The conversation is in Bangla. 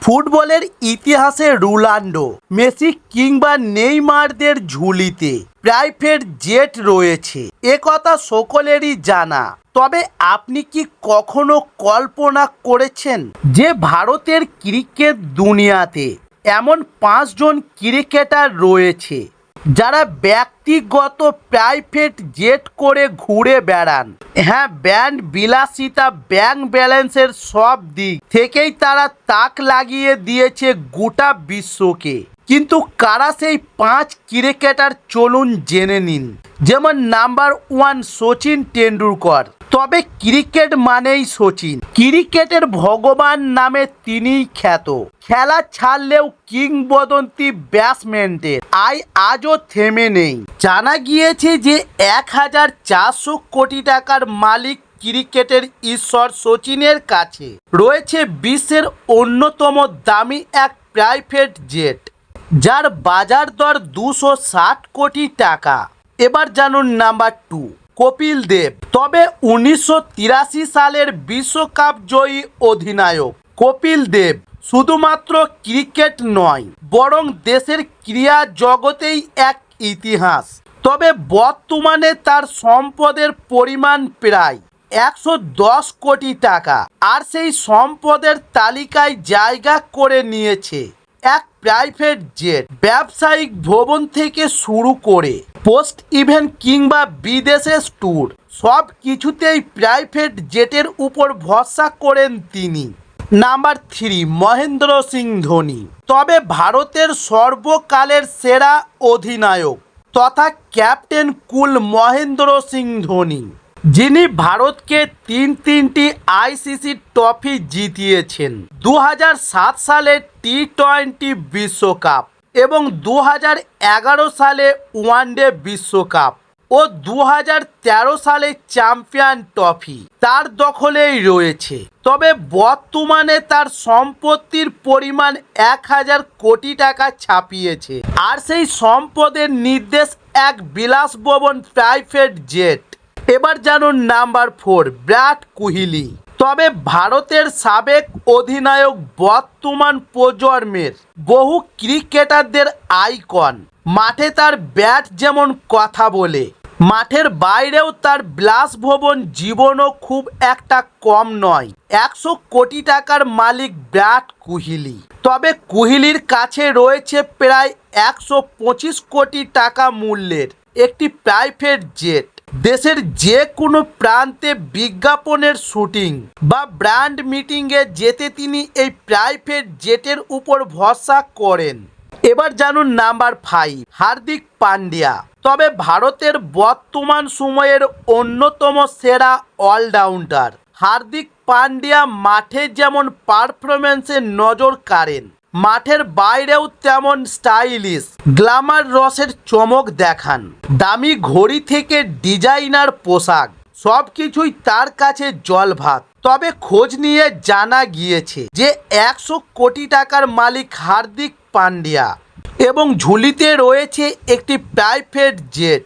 ফুটবলের ইতিহাসে রোনাল্ডো, মেসি কিংবা নেইমারদের ঝুলিতে প্রাইভেট জেট রয়েছে, একথা সকলেরই জানা। তবে আপনি কি কখনো কল্পনা করেছেন যে ভারতের ক্রিকেট দুনিয়াতে এমন 5 জন ক্রিকেটার রয়েছে যারা ব্যক্তিগত প্রাইভেট জেট করে ঘুরে বেড়ান? হ্যাঁ, ব্যান্ড বিলাসিতা, ব্যাংক ব্যালেন্সের সব দিক থেকেই তারা তাক লাগিয়ে দিয়েছে গোটা বিশ্বকে। কিন্তু কারা সেই 5 ক্রিকেটার চলুন জেনে নিন। যেমন নাম্বার 1, সচিন টেন্ডুলকর। তবে ক্রিকেট মানেই সচিন, ক্রিকেটের ভগবান নামে তিনিই খ্যাত। খেলা ছাড়লেও কিংবদন্তি ব্যাটসম্যানদের আজও থেমে নেই। জানা গিয়েছে যে 1400 কোটি টাকার মালিক ক্রিকেটের ঈশ্বর সচিনের কাছে রয়েছে বিশ্বের অন্যতম দামি এক প্রাইভেট জেট, যার বাজার দর 260 কোটি টাকা। এবার জানুন নাম্বার 2, কপিল দেব। তবে 1983 সালের বিশ্বকাপ জয়ী অধিনায়ক কপিল দেব শুধুমাত্র ক্রিকেট নয়, বরং দেশের ক্রীড়া জগতেই এক ইতিহাস। তবে বর্তমানে তার সম্পদের পরিমাণ প্রায় 110 কোটি টাকা, আর সেই সম্পদের তালিকায় জায়গা করে নিয়েছে এক প্রাইভেট জেট। ব্যবসায়িক ভবন থেকে শুরু করে পোস্ট ইভেন্ট কিংবা বিদেশের ট্যুর, সব কিছুতেই প্রাইভেট জেটের উপর ভরসা করেন তিনি। নাম্বার 3, মহেন্দ্র সিং ধোনি। তবে ভারতের সর্বকালের সেরা অধিনায়ক তথা ক্যাপ্টেন কুল মহেন্দ্র সিং ধোনি, যিনি ভারতকে তিনটি আইসিসি ট্রফি জিতিয়েছেন। 2007 সালে টি-20 বিশ্বকাপ এবং 2011 সালে ওয়ানডে বিশ্বকাপ ও 2013 সালে চ্যাম্পিয়ন ট্রফি তার দখলেই রয়েছে। তবে বর্তমানে তার সম্পত্তির পরিমাণ 1000 কোটি টাকা ছাপিয়েছে, আর সেই সম্পদের নির্দেশ এক বিলাসবহুল প্রাইভেট জেট। এবার জানুন নাম্বার 4, বিরাট কোহলি। তবে ভারতের সাবেক অধিনায়ক বর্তমান প্রজন্মের বহু ক্রিকেটারদের আইকন। মাঠে তার ব্যাট যেমন কথা বলে, মাঠের বাইরেও তার বিলাসবহুল জীবনও খুব একটা কম নয়। 100 কোটি টাকার মালিক বিরাট কোহলি। তবে কোহলির কাছে রয়েছে প্রায় 125 কোটি টাকা মূল্যের একটি প্রাইভেট জেট। দেশের যে কোনো প্রান্তে বিজ্ঞাপনের শুটিং বা ব্র্যান্ড মিটিংয়ে যেতে তিনি এই প্রাইভেট জেটের উপর ভরসা করেন। এবার জানুন নাম্বার 5, হার্দিক পান্ডিয়া। তবে ভারতের বর্তমান সময়ের অন্যতম সেরা অলরাউন্ডার হার্দিক পান্ডিয়া মাঠে যেমন পারফরম্যান্সে নজর কাড়েন, মাঠের বাইরেও তেমন স্টাইলিশ গ্ল্যামার রসের চমক দেখান। দামি ঘড়ি থেকে ডিজাইনার পোশাক, সব কিছুই তার কাছে জলভাত। তবে খোঁজ নিয়ে জানা গিয়েছে যে 100 কোটি টাকার মালিক হার্দিক পান্ডিয়া এবং ঝুলিতে রয়েছে একটি প্রাইভেট জেট।